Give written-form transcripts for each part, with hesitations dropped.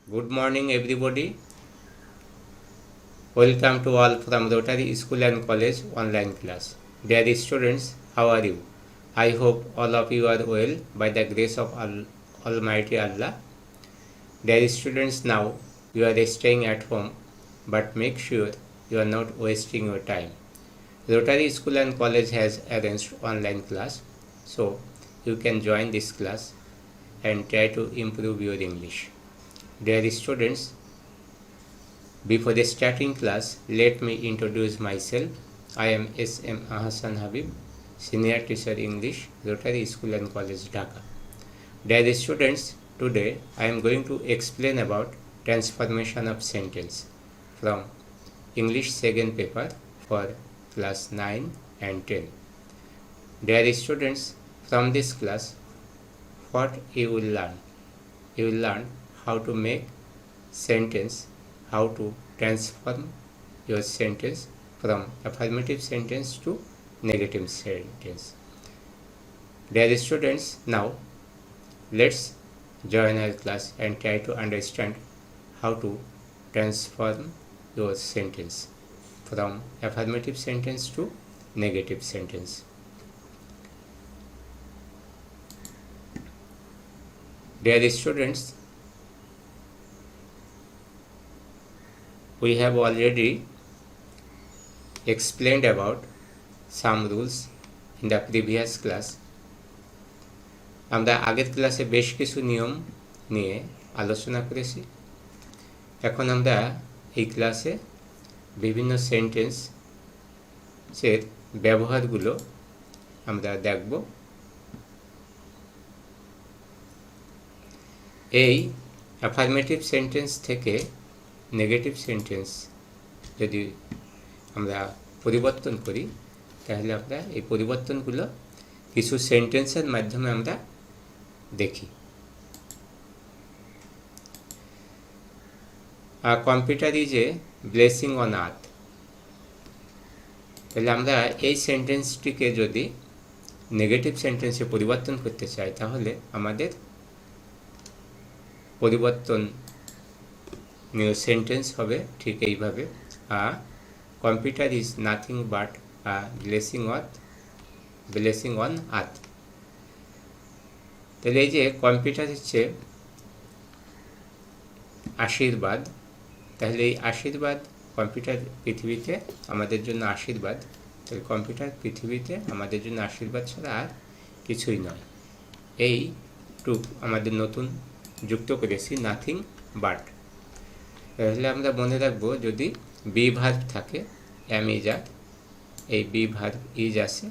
Good morning, everybody. Welcome to all from Rotary School and College online class. Dear students, how are you? I hope all of you are well by the grace of Almighty Allah. Dear students, now you are staying at home, but make sure you are not wasting your time. Rotary School and College has arranged online class, so you can join this class and try to improve your English. Dear students, before starting class, let me introduce myself. I am S.M. Ahsan Habib, Senior Teacher English, Rotary School and College, Dhaka. Dear students, today I am going to explain about transformation of sentence from English second paper for class 9 and 10. Dear students, from this class, what you will learn? You will learn how to make sentence, how to transform your sentence from affirmative sentence to negative sentence. Dear students, now let's join our class and try to understand how to transform your sentence from affirmative sentence to negative sentence. Dear students, we have already explained about some rules in the previous class. আমরা আগের ক্লাসে বেশ কিছু নিয়ম নিয়ে আলোচনা করেছি। এখন আমরা এই ক্লাসে বিভিন্ন সেন্টেন্সের ব্যবহারগুলো আমরা দেখব। এই অ্যাফার্মেটিভ সেন্টেন্স থেকে নেগেটিভ সেন্টেন্স যদি আমরা পরিবর্তন করি, তাহলে আমরা এই পরিবর্তনগুলো কিছু সেন্টেন্সের মাধ্যমে আমরা দেখি। Computer is a blessing on আর্থ। তাহলে আমরা এই সেন্টেন্সটিকে যদি নেগেটিভ সেন্টেন্সে পরিবর্তন করতে চাই, তাহলে আমাদের পরিবর্তন নিউ সেন্টেন্স হবে ঠিক এইভাবে, computer is nothing but blessing on আর্থ। তাহলে এই যে কম্পিউটার হচ্ছে আশীর্বাদ, তাহলে এই আশীর্বাদ কম্পিউটার পৃথিবীতে আমাদের জন্য আশীর্বাদ। তাহলে কম্পিউটার পৃথিবীতে আমাদের জন্য আশীর্বাদ ছাড়া আর কিছুই নয়। এই টুক আমাদের নতুন যুক্ত করেছি, নাথিং বাট। তাহলে আমরা মনে রাখবো, যদি বি ভার্ব থাকে, এম ইজ আর, এই বি ভার্ব ইজ আসে,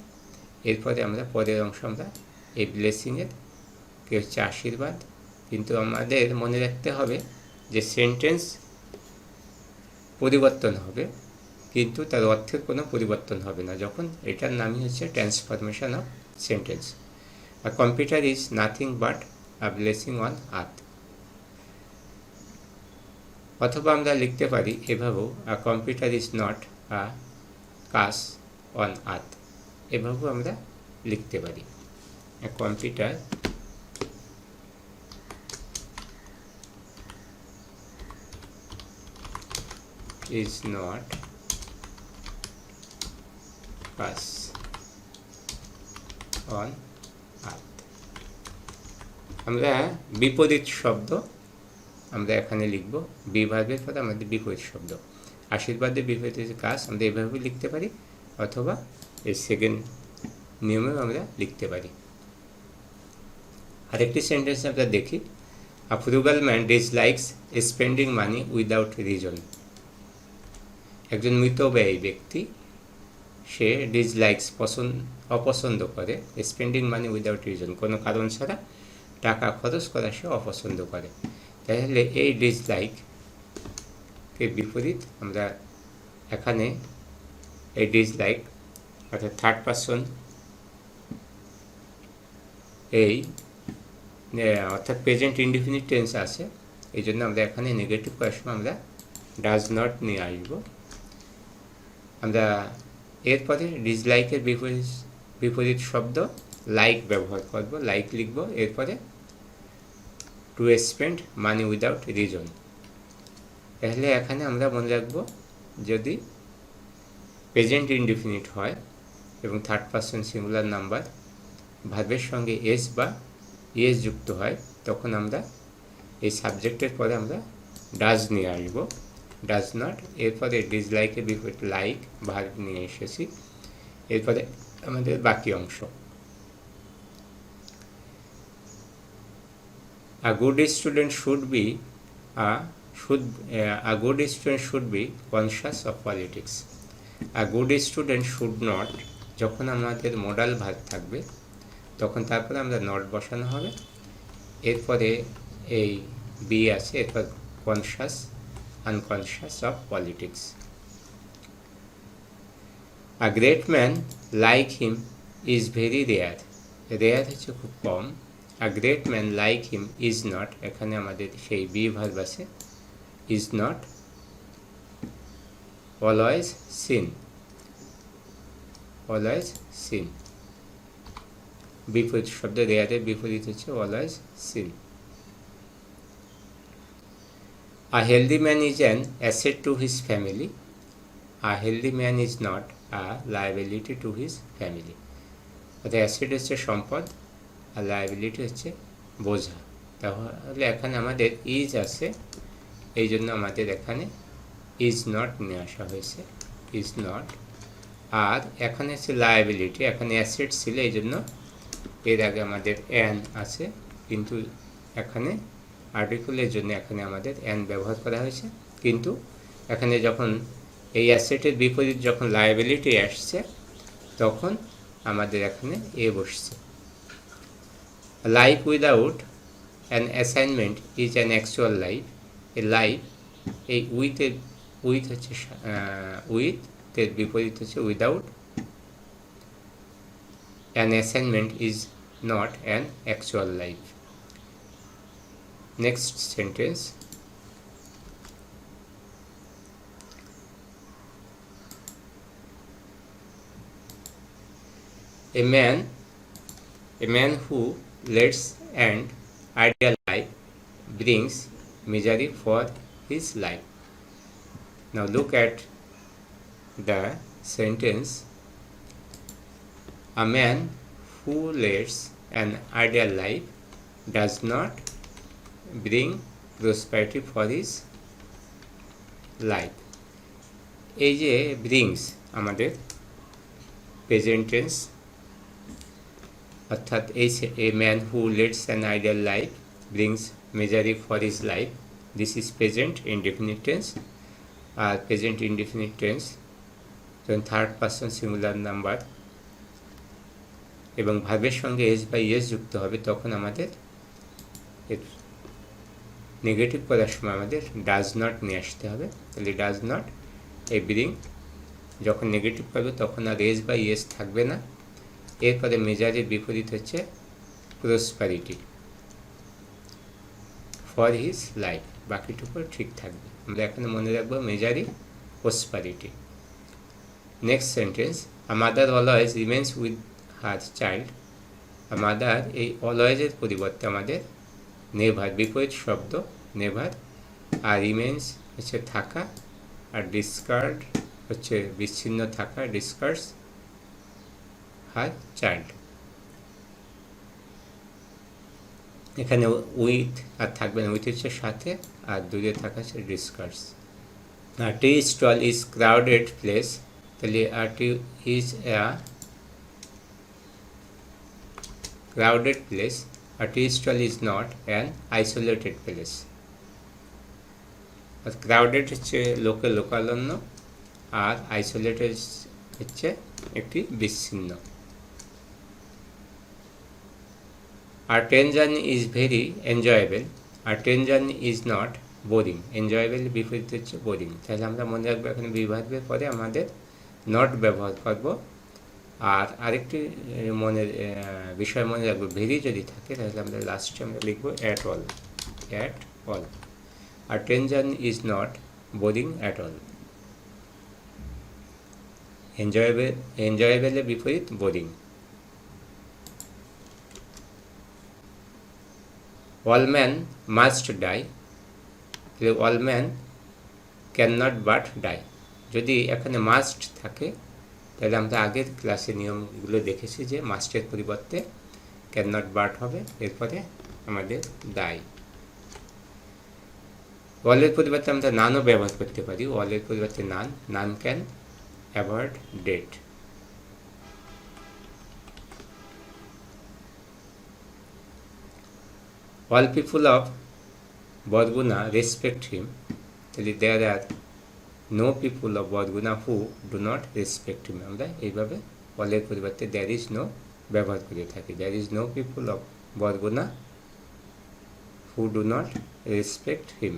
এরপরে আমরা পরের অংশ আমরা এই ব্লেসিংয়ের কে হচ্ছে আশীর্বাদ। কিন্তু আমাদের মনে রাখতে হবে যে সেন্টেন্স পরিবর্তন হবে, কিন্তু তার অর্থের কোনো পরিবর্তন হবে না, যখন এটার নামই হচ্ছে ট্রান্সফরমেশন অফ সেন্টেন্স। আর computer is nothing but a blessing on earth. অথবা আমরা লিখতে পারি এভাবেও, a computer is not a curse on earth. এভাবেও আমরা লিখতে পারি, computer is not pass on earth। আমরা বিপরীত শব্দ আমরা এখানে লিখব, বিভাগের পরে আমাদের বিপরীত শব্দ, আশীর্বাদের বিপরীত কাজ আমরা এভাবে লিখতে পারি, অথবা এই সেকেন্ড নিয়মেও আমরা লিখতে পারি। আরেকটি সেন্টেন্স আমরা দেখি, a frugal man dislikes spending money without reason. একজন মিতব্যয়ী ব্যক্তি, সে ডিসলাইকস অপছন্দ করে, স্পেন্ডিং মানি উইদাউট রিজন, কোনো কারণ ছাড়া টাকা খরচ করা সে অপছন্দ করে। তাহলে এই ডিসলাইকের বিপরীত আমরা এখানে এই ডিসলাইক অর্থাৎ থার্ড পারসন, এই অর্থাৎ প্রেজেন্ট ইনডিফিনিট টেন্স আছে, এই জন্য আমরা এখানে নেগেটিভ করার সময় আমরা ডাজ নট নিয়ে আসবো। আমরা এরপরে ডিসলাইকের বিপরীত শব্দ লাইক ব্যবহার করব, লাইক লিখব, এরপরে to spend money without reason. তাহলে এখানে আমরা মনে রাখবো যদি প্রেজেন্ট ইনডিফিনিট হয় এবং থার্ড পারসন সিঙ্গুলার নাম্বার ভার্বের সঙ্গে এস বা ইএস যুক্ত হয়, তখন আমরা এই সাবজেক্টের পরে আমরা ডাজ নিয়ে আসবো, ডাজ নট। এরপরে ডিসলাইকের বিপরীত লাইক ভার্ব নিয়ে এসেছি। এরপরে আমাদের বাকি অংশ, a good student should be a good student should be conscious of politics. A good student should not, যখন আমাদের মডাল ভার্ব থাকবে তখন তারপরে আমরা নট বসানো হবে, এরপরে এই বি আছে, এরপর conscious unconscious of politics. A great man like him is very rare. Rare হচ্ছে খুব কম। A great man like him is not, এখানে আমাদের সেই বি ভার্ব আছে, is not always seen, always seen। বিপরীত শব্দ রেয়ারের বিপরীত হচ্ছে always seen। A healthy man is an asset to his family. A healthy man is not a liability to his family. অর্থাৎ asset হচ্ছে সম্পদ আর লায়াবিলিটি হচ্ছে বোঝা। তাহলে এখানে আমাদের ইজ আছে, এই জন্য আমাদের এখানে ইজ নট নিয়ে আসা হয়েছে, ইজ নট। আর এখানে হচ্ছে লায়াবিলিটি, এখানে অ্যাসেট ছিল এই জন্য এর আগে আমাদের অ্যান আছে, কিন্তু এখানে আর্টিকেলের জন্য এখানে আমাদের অ্যান ব্যবহার করা হয়েছে। কিন্তু এখানে যখন এই অ্যাসেটের বিপরীত যখন লায়াবিলিটি আসছে তখন আমাদের এখানে এ বসছে। Life without an assignment is an actual life. A life, এই উইথ হচ্ছে উইথের বিপরীত হচ্ছে without. An assignment is not an actual life. Next sentence, A man who leads an ideal life brings misery for his life. Now look at the sentence. A man who leads an ideal life does not bring prosperity for his life. এই যে brings আমাদের present tense, অর্থাৎ a man who leads an ideal life brings misery for his life, this is present indefinite tense। আর present indefinite tense যখন third person singular number এবং ভার্বের সঙ্গে S বা ইএস যুক্ত হবে তখন আমাদের নেগেটিভ করার সময় আমাদের ডাজ নট নিয়ে আসতে হবে। তাহলে ডাজ নট, এই ব্রিং যখন নেগেটিভ পাবে তখন আর এস বা ইএস থাকবে না। এরপরে মেজারের বিপরীত হচ্ছে প্রসপারিটি ফর হিজ লাইফ, বাকিটুকু ঠিক থাকবে। আমরা এখানে মনে রাখবো misery prosperity. Next sentence, a mother always remains with her child. A mother, এই অলওয়েজের পরিবর্তে আমাদের নেভার, বিপরীত শব্দ নেভার, আর রিমেন্স হচ্ছে থাকা, আর ডিসকার্ড হচ্ছে বিচ্ছিন্ন থাকা, ডিসকার্ডস হার চাইল্ড। এখানে উইথ আর থাকবে না, উইথ হচ্ছে সাথে আর দূরে থাকা হচ্ছে discards. Tea stall is crowded place, তাহলে tea is a crowded place. A tea stall is not an isolated place. Crowded হচ্ছে লোকে লোকালন্য আর আইসোলেটেড হচ্ছে একটি বিচ্ছিন্ন। আর train journey is very enjoyable. আর train journey is not boring. Enjoyable বিপরীত হচ্ছে বোরিং। তাহলে আমরা মনে রাখবো এখানে বিভাগের পরে আমাদের নট ব্যবহার করব। আর আরেকটি বিষয় মনে রাখবো, ভেরি যদি থাকে তাহলে আমরা লাস্টে আমরা লিখবো অ্যাট অল, অ্যাট অল। আর train journey is not boring at all. এনজয়েবলের বিপরীত boring. All man must die, all man can not but die. যদি এখানে মাস্ট থাকে তাহলে আমরা আগের ক্লাসে নিয়মগুলো দেখেছি যে মাস্টের পরিবর্তে ক্যান নট বাট হবে, এরপরে আমাদের ডাই। ওয়ালের পরিবর্তে আমরা নানও ব্যবহার করতে পারি। ওয়ালের পরিবর্তে none can avoid death. All people of Barguna respect him. There are no people of Barguna who do not respect him. আমরা এইভাবে অলের পরিবর্তে there is no ব্যবহার করে থাকি। There is no people of Barguna who do not respect him.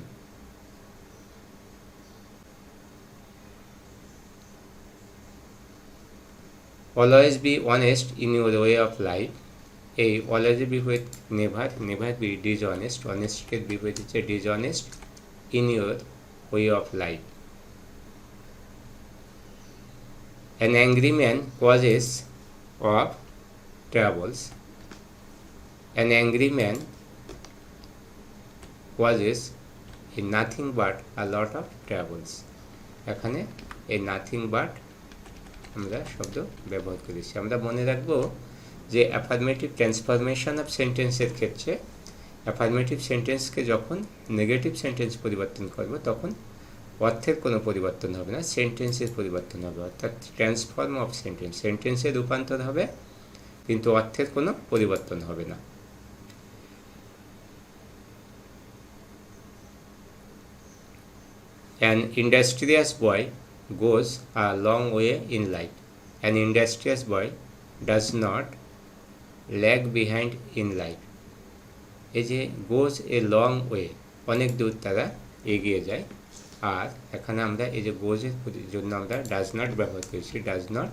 Always be honest in your way of life. এই always be with never be dishonest. Honesty বিপরীত হচ্ছে dishonest in your way of life. An angry man causes of troubles. An angry man causes nothing but a lot of troubles. এখানে এই nothing but আমরা শব্দ ব্যবহার করেছি। আমরা মনে রাখবো যে অ্যাফার্মেটিভ ট্রান্সফরমেশন অফ সেন্টেন্সের ক্ষেত্রে অ্যাফার্মেটিভ সেন্টেন্সকে যখন নেগেটিভ সেন্টেন্স পরিবর্তন করব তখন অর্থের কোনো পরিবর্তন হবে না, সেন্টেন্সের পরিবর্তন হবে। অর্থাৎ ট্রান্সফর্ম অফ সেন্টেন্সের রূপান্তর হবে কিন্তু অর্থের কোনো পরিবর্তন হবে না। An industrious boy goes a long way in life. An industrious boy does not lag behind in life. এই যে goes a long way, অনেক দূর তারা এগিয়ে যায়। আর এখানে আমরা এই যে goes এর জন্য আমরা does not ব্যবহার করেছি, does not।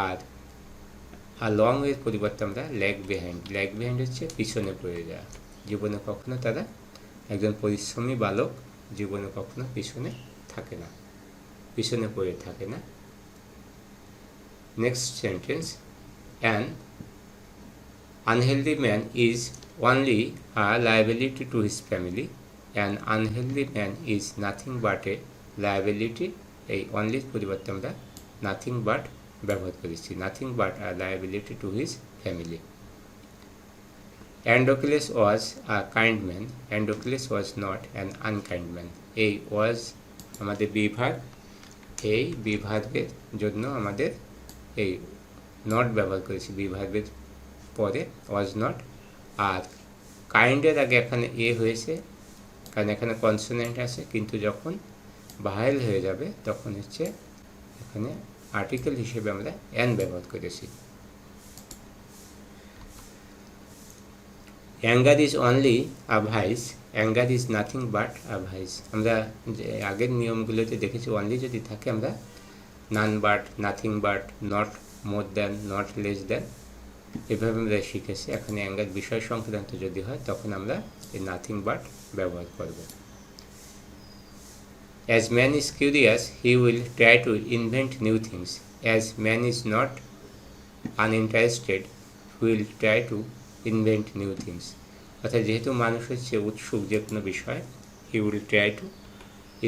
R a long way এর পরিবর্তে আমরা lag behind হচ্ছে পিছনে পড়ে যাওয়া। জীবনে কখনো তারা একজন পরিশ্রমী বালক জীবনে কখনো পিছনে থাকে না, পিছনে পড়ে থাকে না। Next sentence, an unhealthy man is only a liability to his family. An unhealthy man is nothing but a liability. এই only পরিবর্তে আমরা nothing but ব্যবহার করেছি, nothing but a liability to his family. Androcles was a kind man. Androcles was not an unkind man. এই was আমাদের বিভাগ, এই বিভাগের জন্য আমাদের এই নট ব্যবহার করেছি বিভাগের পরে was not। আর কাইন্ডের আগে এখানে এ হয়েছে কারণ এখানে কনসোনেন্ট আছে, কিন্তু যখন ভায়েল হয়ে যাবে তখন হচ্ছে এখানে আর্টিকেল হিসেবে আমরা অ্যান ব্যবহার করেছি। Anger is only a vice, anger is nothing but a vice. আমরা যে আগের নিয়মগুলোতে দেখেছি অনলি যদি থাকে আমরা none but, nothing but, not more than, not less than এভাবে আমরা শিখেছি। এখানে অ্যাঙ্গার বিষয় সংক্রান্ত যদি হয় তখন আমরা এই নাথিং বাট ব্যবহার করব। As man is curious, he will try to invent new things. As man is not uninterested, he will try to invent new things. অর্থাৎ যেহেতু মানুষ হচ্ছে উৎসুক যে কোনো বিষয়, he will try to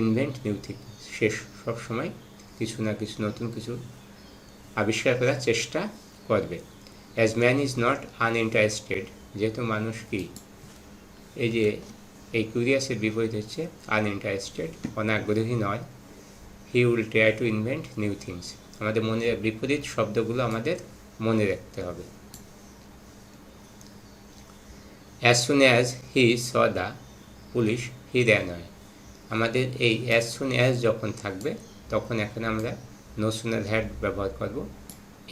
invent new things. সে সবসময় কিছু না কিছু নতুন কিছু আবিষ্কার করার চেষ্টা করবে। As man is not uninterested, যেহেতু মানুষ কি এই যে এই কিউরিয়াসের বিপরীত হচ্ছে আনইন্টারেস্টেড, অনাগ্রহী নয়। He will try to invent new things. আমাদের মনে বিপরীত শব্দগুলো আমাদের মনে রাখতে হবে। As soon as he saw the police he ran away. আমাদের এই অ্যাজ সুন অ্যাজ যখন থাকবে তখন এখানে আমরা নো সুনার হ্যাড ব্যবহার করব।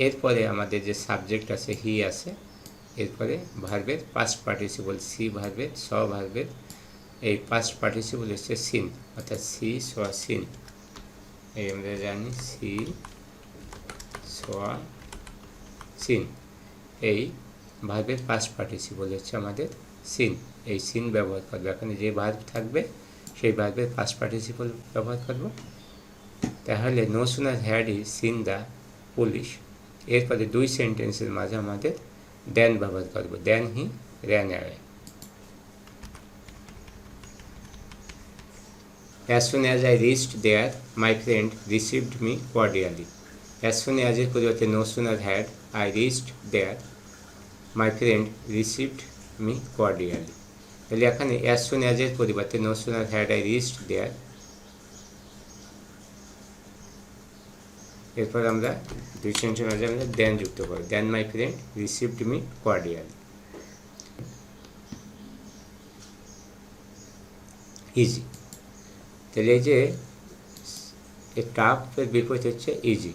এরপরে আমাদের যে সাবজেক্ট আছে হি আছে, এরপরে ভার্বের পাস্ট পার্টিসিপল সি ভার্বের স ভার্বের এই পাস্ট পার্টিসিপল হচ্ছে সিন, অর্থাৎ সি সোয়া সিন। এই আমরা জানি সি সোয়া সিন, এই ভার্বের পাস্ট পার্টিসিপল হচ্ছে আমাদের সিন। এই সিন ব্যবহার করবো, এখানে যে ভার্ব থাকবে সেই ভার্বের পাস্ট পার্টিসিপল ব্যবহার করব। তাহলে no sooner had he seen the police, এরপরে দুই সেন্টেন্সের মাঝে আমাদের দেন ব্যবহার করব, then he ran away. As soon as I reached there, my friend received me cordially. As soon as এর পরিবর্তে no sooner had I reached there, my friend received me cordially. তাহলে এখানে as soon as এর পরিবর্তে no sooner had I reached there, এরপর আমরা দুই সেন্টেন্সের মাঝে আমরা দেন যুক্ত করব। Then my friend received me cordially. Easy. তাহলে এই যে টাফের বিপরীত হচ্ছে easy.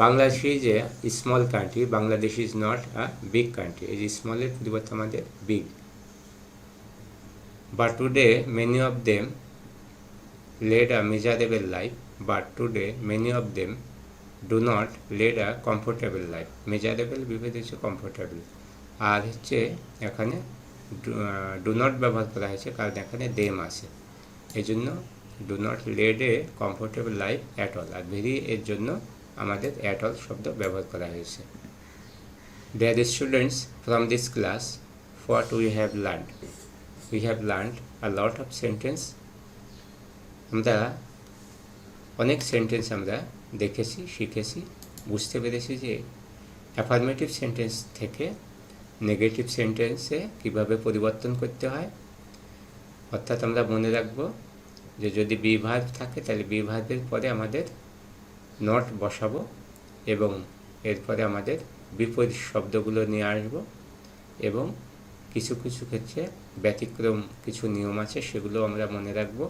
Bangladesh is a small country, Bangladesh is not a big country. এই যে স্মলের পরিবর্তে আমাদের big. But today many of them led a miserable life. But today many of them do not lead a comfortable life. Miserable বিপরীত হচ্ছে comfortable। আর হচ্ছে এখানে do not ব্যবহার করা হয়েছে কারণ এখানে them আছে, এই জন্য do not lead a comfortable life at all। R very এর জন্য আমাদের at all শব্দ ব্যবহার করা হয়েছে। Dear students, from this class what we have learned? We have learned a lot of sentence. আমরা অনেক সেন্টেন্স আমরা দেখেছি, শিখেছি, বুঝতে পেরেছি যে অ্যাফার্মেটিভ সেন্টেন্স থেকে নেগেটিভ সেন্টেন্সে কিভাবে পরিবর্তন করতে হয়। অর্থাৎ আমরা মনে রাখব যে যদি বি ভার্ব থাকে তাহলে বি ভার্বের পরে আমাদের নট বসাবো এবং এরপরে আমাদের বিপরীত শব্দগুলো নিয়ে আসব এবং কিছু কিছু ক্ষেত্রে ব্যতিক্রম কিছু নিয়ম আছে সেগুলো আমরা মনে রাখব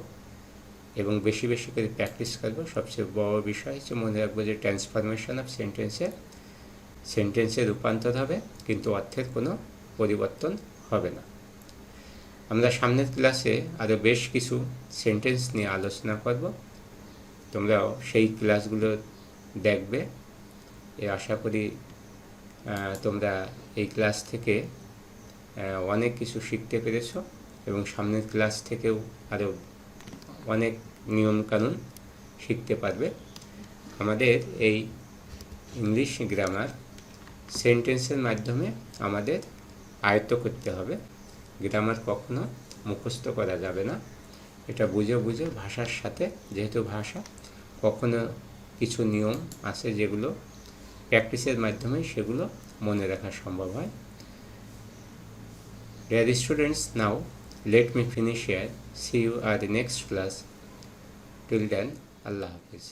এবং বেশি বেশি করে প্র্যাকটিস করব। সবচেয়ে বড় বিষয় হচ্ছে মনে রাখবো যে ট্রান্সফরমেশন অফ সেন্টেন্সে রূপান্তর হবে কিন্তু অর্থের কোনো পরিবর্তন হবে না। আমরা সামনের ক্লাসে আরও বেশ কিছু সেন্টেন্স নিয়ে আলোচনা করব, তোমরাও সেই ক্লাসগুলো দেখবে। আশা করি তোমরা এই ক্লাস থেকে অনেক কিছু শিখতে পেরেছ এবং সামনের ক্লাস থেকেও আরও অনেক নিয়মকানুন শিখতে পারবে। আমাদের এই ইংলিশ গ্রামার সেন্টেন্সের মাধ্যমে আমাদের আয়ত্ত করতে হবে। গ্রামার কখনো মুখস্থ করা যাবে না, এটা বুঝে বুঝে ভাষার সাথে, যেহেতু ভাষা কখনো কিছু নিয়ম আছে যেগুলো প্র্যাকটিসের মাধ্যমে সেগুলো মনে রাখা সম্ভব হয়। Dear students, now let me finish here. See you at the next class. Till then, Allah Hafiz.